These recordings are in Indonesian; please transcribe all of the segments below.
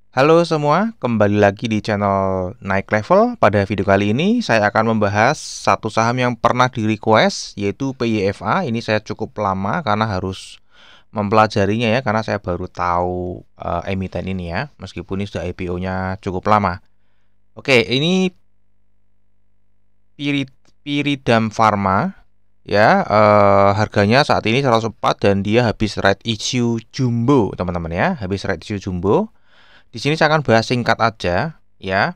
Halo semua, kembali lagi di channel Naik Level. Pada video kali ini saya akan membahas satu saham yang pernah di request, yaitu PYFA. Ini saya cukup lama karena harus mempelajarinya ya, karena saya baru tahu emiten ini ya, meskipun ini sudah IPO-nya cukup lama. Oke, ini Pyridam Pharma ya, harganya saat ini 104 dan dia habis right issue jumbo teman-teman ya, habis right issue jumbo. Di sini saya akan bahas singkat aja ya,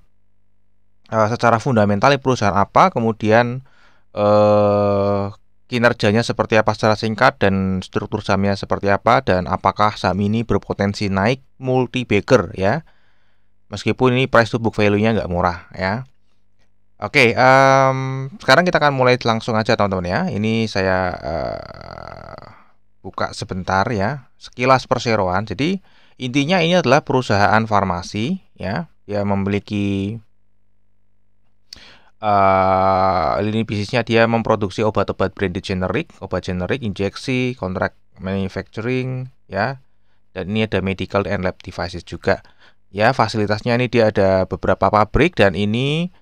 secara fundamental perusahaan apa, kemudian kinerjanya seperti apa secara singkat, dan struktur sahamnya seperti apa, dan apakah saham ini berpotensi naik multi bagger ya, meskipun ini price to book value-nya nggak murah ya. Oke, sekarang kita akan mulai langsung aja teman-teman ya. Ini saya buka sebentar ya, sekilas perseroan. Jadi intinya ini adalah perusahaan farmasi ya, dia memiliki lini bisnisnya, dia memproduksi obat-obat branded generik, obat generik, injeksi, contract manufacturing ya, dan ini ada medical and lab devices juga ya. Fasilitasnya ini dia ada beberapa pabrik, dan ini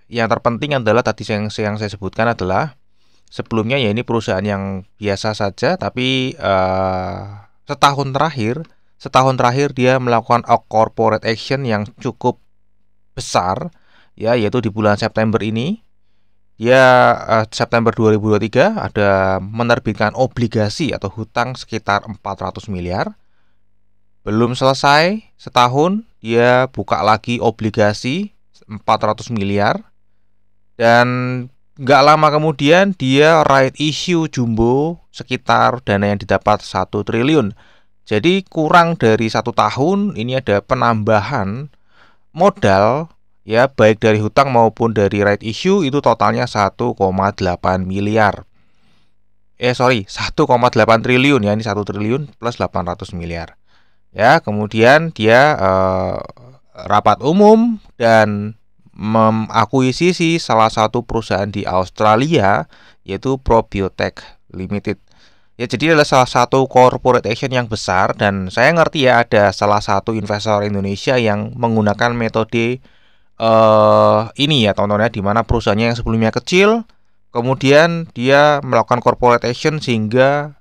yang terpenting adalah tadi yang saya sebutkan adalah sebelumnya ya, ini perusahaan yang biasa saja, tapi setahun terakhir dia melakukan corporate action yang cukup besar ya, yaitu di bulan September ini dia September 2023 ada menerbitkan obligasi atau hutang sekitar 400 miliar. Belum selesai setahun dia buka lagi obligasi 400 miliar, dan nggak lama kemudian dia right issue jumbo sekitar dana yang didapat 1 triliun. Jadi kurang dari 1 tahun ini ada penambahan modal ya, baik dari hutang maupun dari right issue, itu totalnya 1,8 miliar. 1,8 triliun ya, ini 1 triliun plus 800 miliar. Ya, kemudian dia rapat umum dan mengakuisisi salah satu perusahaan di Australia, yaitu Probiotech Limited. Ya, jadi adalah salah satu corporate action yang besar, dan saya ngerti ya ada salah satu investor Indonesia yang menggunakan metode ini ya teman-teman ya, di mana perusahaannya yang sebelumnya kecil, kemudian dia melakukan corporate action sehingga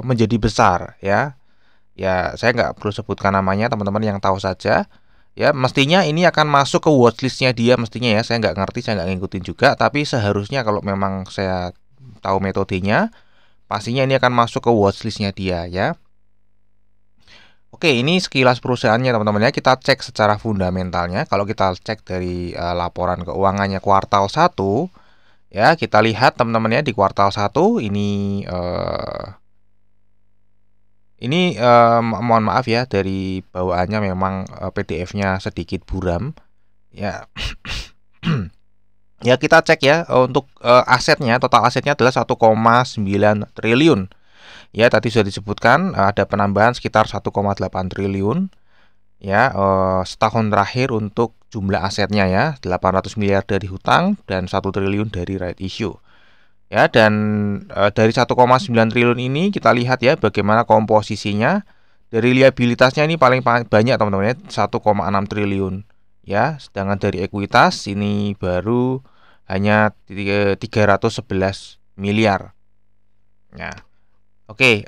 menjadi besar ya. Ya, saya nggak perlu sebutkan namanya, teman-teman yang tahu saja. Ya, mestinya ini akan masuk ke watchlistnya dia mestinya ya. Saya nggak ngerti, saya nggak ngikutin juga. Tapi seharusnya kalau memang saya tahu metodenya, pastinya ini akan masuk ke watchlistnya dia ya. Oke, ini sekilas perusahaannya teman-teman ya. Kita cek secara fundamentalnya. Kalau kita cek dari laporan keuangannya kuartal 1 ya, kita lihat teman-teman ya, di kuartal 1 ini mohon maaf ya, dari bawaannya memang PDF-nya sedikit buram ya. Ya, kita cek ya, untuk asetnya, total asetnya adalah 1,9 triliun. Ya, tadi sudah disebutkan ada penambahan sekitar 1,8 triliun ya, setahun terakhir untuk jumlah asetnya ya, 800 miliar dari hutang dan 1 triliun dari right issue. Ya, dan dari 1,9 triliun ini kita lihat ya bagaimana komposisinya. Dari liabilitasnya ini paling banyak teman-teman ya, 1,6 triliun ya, sedangkan dari ekuitas ini baru hanya 311 miliar. Ya. Oke,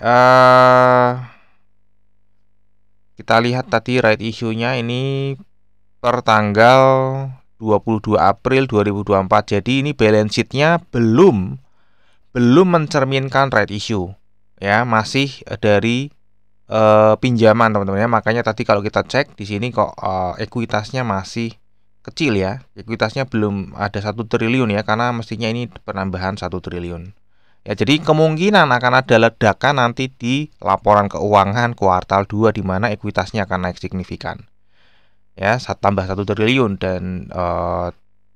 kita lihat tadi right issue-nya ini per tanggal 22 April 2024. Jadi ini balance sheet-nya belum mencerminkan right issue ya, masih dari pinjaman teman-teman ya. Makanya tadi kalau kita cek di sini kok ekuitasnya masih kecil ya. Ekuitasnya belum ada 1 triliun ya, karena mestinya ini penambahan 1 triliun. Ya, jadi kemungkinan akan ada ledakan nanti di laporan keuangan kuartal 2 di mana ekuitasnya akan naik signifikan. Ya, tambah 1 triliun, dan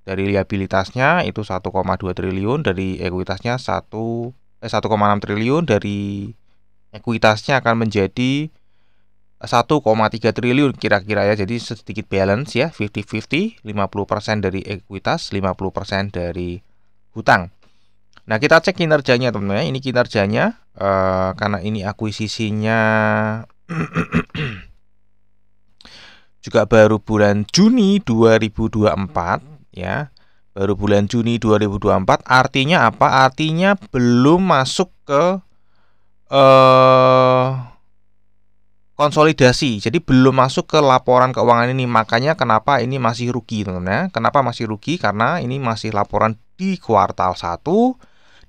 dari liabilitasnya itu 1,2 triliun, dari ekuitasnya 1,6 triliun, dari ekuitasnya akan menjadi 1,3 triliun kira-kira ya. Jadi sedikit balance ya, 50-50, 50% dari ekuitas, 50% dari hutang. Nah, kita cek kinerjanya teman-teman. Ini kinerjanya karena ini akuisisinya juga baru bulan Juni 2024 ya. Baru bulan Juni 2024, artinya apa? Artinya belum masuk ke konsolidasi. Jadi belum masuk ke laporan keuangan ini. Makanya kenapa ini masih rugi, teman-teman ya. Kenapa masih rugi? Karena ini masih laporan di kuartal 1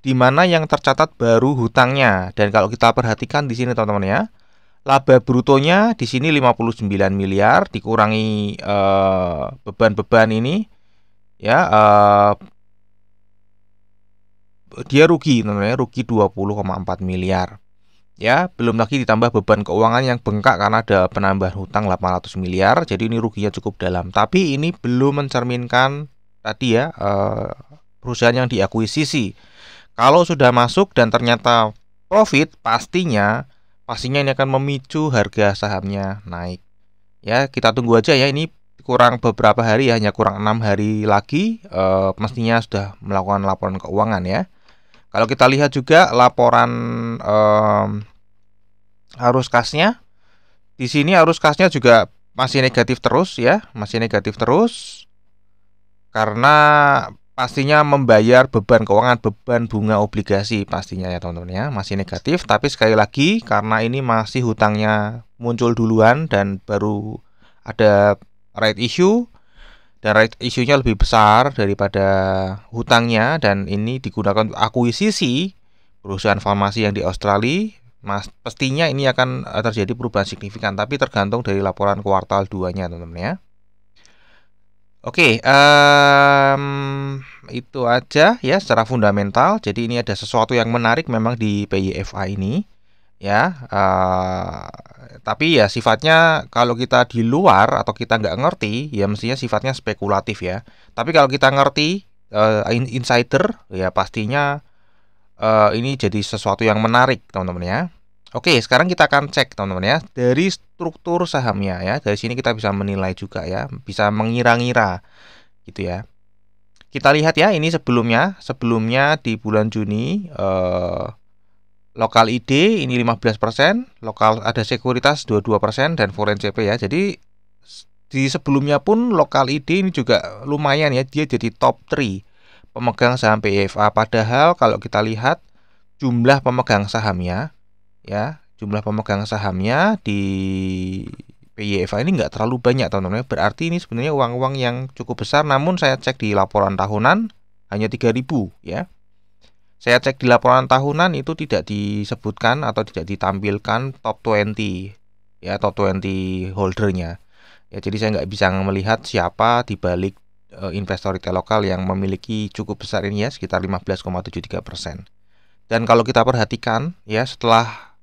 di mana yang tercatat baru hutangnya. Dan kalau kita perhatikan di sini, teman-teman ya, laba brutonya di sini 59 miliar dikurangi beban-beban ini ya, dia rugi, teman-teman ya, rugi 20,4 miliar. Ya, belum lagi ditambah beban keuangan yang bengkak karena ada penambahan hutang 800 miliar. Jadi ini ruginya cukup dalam. Tapi ini belum mencerminkan tadi ya, perusahaan yang diakuisisi. Kalau sudah masuk dan ternyata profit, pastinya ini akan memicu harga sahamnya naik. Ya, kita tunggu aja ya, ini kurang beberapa hari ya, hanya kurang 6 hari lagi mestinya sudah melakukan laporan keuangan ya. Kalau kita lihat juga laporan arus kasnya, di sini arus kasnya juga masih negatif terus ya, masih negatif terus karena pastinya membayar beban keuangan, beban bunga obligasi pastinya ya teman-teman ya, masih negatif. Tapi sekali lagi karena ini masih hutangnya muncul duluan dan baru ada right issue, dan right issue-nya lebih besar daripada hutangnya, dan ini digunakan untuk akuisisi perusahaan farmasi yang di Australia, pastinya ini akan terjadi perubahan signifikan, tapi tergantung dari laporan kuartal 2-nya teman-teman ya. Oke, itu aja ya secara fundamental. Jadi ini ada sesuatu yang menarik memang di PYFA ini ya, tapi ya sifatnya kalau kita di luar atau kita nggak ngerti ya mestinya sifatnya spekulatif ya. Tapi kalau kita ngerti insider ya pastinya ini jadi sesuatu yang menarik teman-teman ya. Oke, sekarang kita akan cek teman-teman ya dari struktur sahamnya ya. Dari sini kita bisa menilai juga ya, bisa mengira-ngira gitu ya. Kita lihat ya, ini sebelumnya di bulan Juni lokal ID ini 15%, lokal ada sekuritas 22% dan foreign CP ya. Jadi di sebelumnya pun lokal ID ini juga lumayan ya, dia jadi top 3 pemegang saham PYFA. Padahal kalau kita lihat jumlah pemegang sahamnya ya, jumlah pemegang sahamnya di PYFA ini nggak terlalu banyak teman-teman. Berarti ini sebenarnya uang-uang yang cukup besar. Namun saya cek di laporan tahunan hanya 3.000 ya. Saya cek di laporan tahunan itu tidak disebutkan atau tidak ditampilkan top 20 ya, top 20 holdernya ya. Jadi saya nggak bisa melihat siapa di balik investor retail lokal yang memiliki cukup besar ini ya, sekitar 15,73%. Dan kalau kita perhatikan ya, setelah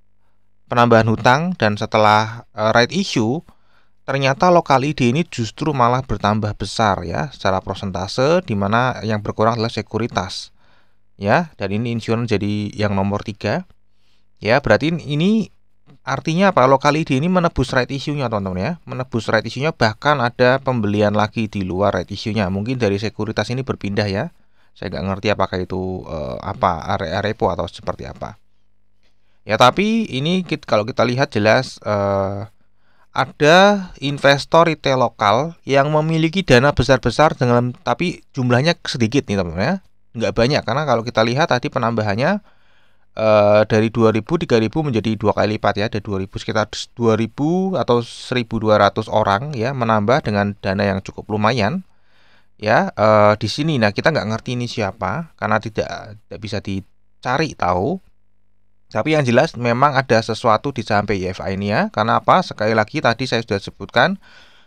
penambahan hutang dan setelah right issue, ternyata lokal ID ini justru malah bertambah besar ya secara persentase, di mana yang berkurang adalah sekuritas. Ya, dan ini insurance jadi yang nomor 3 ya. Berarti ini artinya apa? Lokal ID ini menebus right issue-nya teman-teman ya, menebus right issue-nya, bahkan ada pembelian lagi di luar right issue-nya. Mungkin dari sekuritas ini berpindah ya, saya nggak ngerti apakah itu repo atau seperti apa ya. Tapi ini kalau kita lihat jelas ada investor retail lokal yang memiliki dana besar-besar dengan, tapi jumlahnya sedikit nih teman-teman ya, nggak banyak. Karena kalau kita lihat tadi penambahannya dari 2.000 3.000 menjadi 2 kali lipat ya, ada 2.000, sekitar 2.000 atau 1.200 orang ya menambah dengan dana yang cukup lumayan ya di sini. Nah, kita nggak ngerti ini siapa karena tidak bisa dicari tahu. Tapi yang jelas memang ada sesuatu di saham PYFA ini ya. Karena apa? Sekali lagi tadi saya sudah sebutkan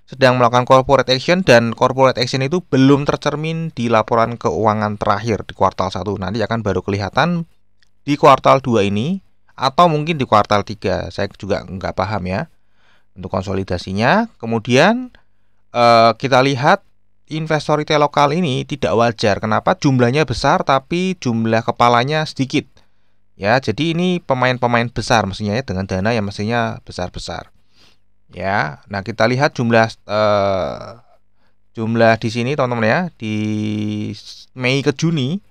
sedang melakukan corporate action, dan corporate action itu belum tercermin di laporan keuangan terakhir di kuartal 1. Nanti akan baru kelihatan di kuartal 2 ini atau mungkin di kuartal 3. Saya juga nggak paham ya untuk konsolidasinya. Kemudian kita lihat investor retail lokal ini tidak wajar. Kenapa? Jumlahnya besar tapi jumlah kepalanya sedikit ya. Jadi ini pemain-pemain besar mestinya ya, dengan dana yang mestinya besar-besar ya. Nah, kita lihat jumlah di sini teman-teman ya, di Mei ke Juni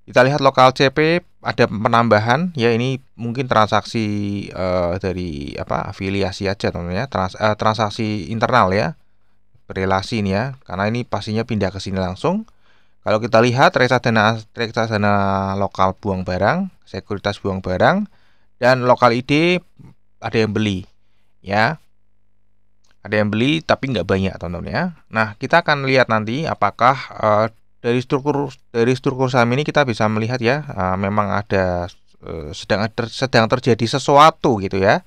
kita lihat lokal CP ada penambahan ya. Ini mungkin transaksi dari afiliasi aja teman-teman ya, transaksi internal ya, berelasi nih ya, karena ini pastinya pindah ke sini langsung. Kalau kita lihat reksadana lokal buang barang, sekuritas buang barang, dan lokal ID ada yang beli, ya. Ada yang beli tapi nggak banyak, teman-teman ya. Nah, kita akan lihat nanti apakah dari struktur saham ini kita bisa melihat ya, memang ada sedang terjadi sesuatu gitu ya.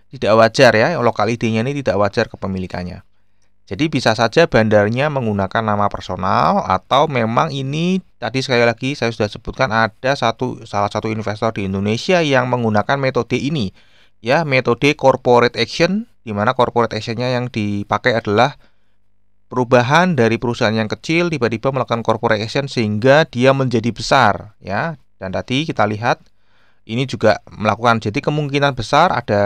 Tidak wajar ya, lokal ID-nya ini tidak wajar kepemilikannya. Jadi bisa saja bandarnya menggunakan nama personal, atau memang ini tadi sekali lagi saya sudah sebutkan ada salah satu investor di Indonesia yang menggunakan metode ini ya, metode corporate action, di mana corporate actionnya yang dipakai adalah perubahan dari perusahaan yang kecil tiba-tiba melakukan corporate action sehingga dia menjadi besar ya. Dan tadi kita lihat ini juga melakukan, jadi kemungkinan besar ada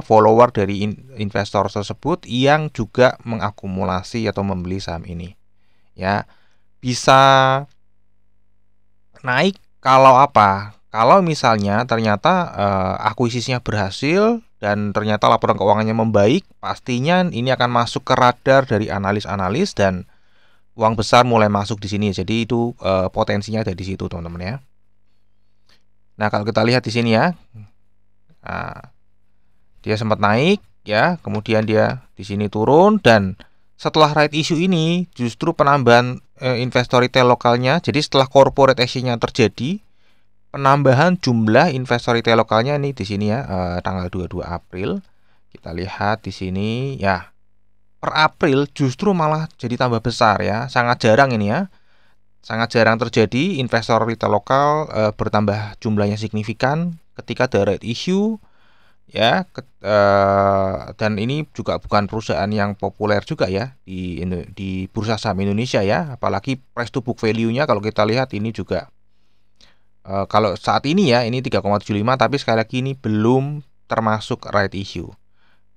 follower dari investor tersebut yang juga mengakumulasi atau membeli saham ini ya. Bisa naik kalau apa? Kalau misalnya ternyata akuisisinya berhasil dan ternyata laporan keuangannya membaik, pastinya ini akan masuk ke radar dari analis-analis dan uang besar mulai masuk di sini. Jadi itu potensinya ada di situ, teman-teman ya. Nah, kalau kita lihat di sini ya. Nah, dia sempat naik ya, kemudian dia di sini turun, dan setelah right issue ini justru penambahan investor retail lokalnya. Jadi setelah corporate action-nya terjadi, penambahan jumlah investor retail lokalnya ini di sini ya, tanggal 22 April. Kita lihat di sini ya. Per April justru malah jadi tambah besar ya. Sangat jarang ini ya. Sangat jarang terjadi investor retail lokal bertambah jumlahnya signifikan ketika ada right issue ya, dan ini juga bukan perusahaan yang populer juga ya di bursa saham Indonesia ya, apalagi price to book value-nya kalau kita lihat ini juga kalau saat ini ya ini 3,75, tapi sekali lagi ini belum termasuk right issue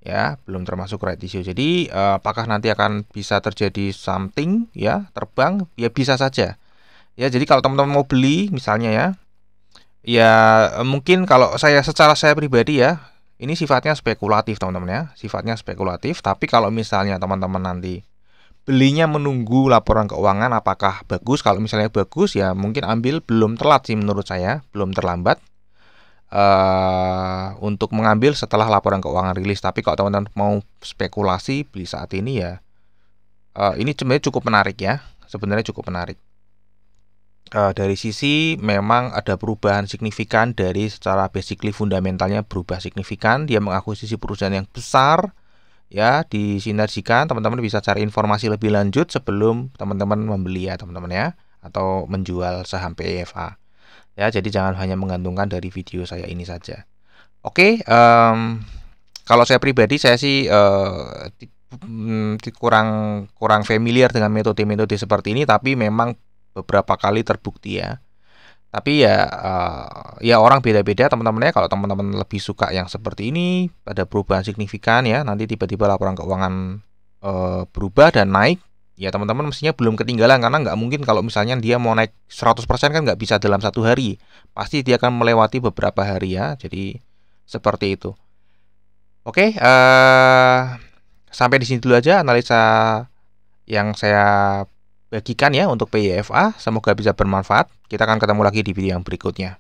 ya, belum termasuk right issue. Jadi apakah nanti akan bisa terjadi something ya, terbang ya, bisa saja ya. Jadi kalau teman-teman mau beli misalnya ya mungkin kalau secara saya pribadi ya, ini sifatnya spekulatif teman-teman ya, sifatnya spekulatif. Tapi kalau misalnya teman-teman nanti belinya menunggu laporan keuangan apakah bagus, kalau misalnya bagus ya mungkin ambil, belum telat sih menurut saya, belum terlambat untuk mengambil setelah laporan keuangan rilis. Tapi kalau teman-teman mau spekulasi beli saat ini ya, ini sebenarnya cukup menarik ya, sebenarnya cukup menarik. Dari sisi memang ada perubahan signifikan dari secara basically fundamentalnya berubah signifikan. Dia mengakuisisi perusahaan yang besar ya, disinergikan. Teman-teman bisa cari informasi lebih lanjut sebelum teman-teman membeli ya teman-teman ya, atau menjual saham PEFA ya. Jadi jangan hanya menggantungkan dari video saya ini saja. Oke, kalau saya pribadi saya sih kurang familiar dengan metode-metode seperti ini, tapi memang beberapa kali terbukti ya. Tapi ya orang beda-beda teman-teman ya. Kalau teman-teman lebih suka yang seperti ini, ada perubahan signifikan ya, nanti tiba-tiba laporan keuangan berubah dan naik ya, teman-teman mestinya belum ketinggalan. Karena nggak mungkin kalau misalnya dia mau naik 100% kan nggak bisa dalam satu hari, pasti dia akan melewati beberapa hari ya. Jadi seperti itu. Oke, sampai di sini dulu aja analisa yang saya bagikan ya untuk PEFA. Semoga bisa bermanfaat. Kita akan ketemu lagi di video yang berikutnya.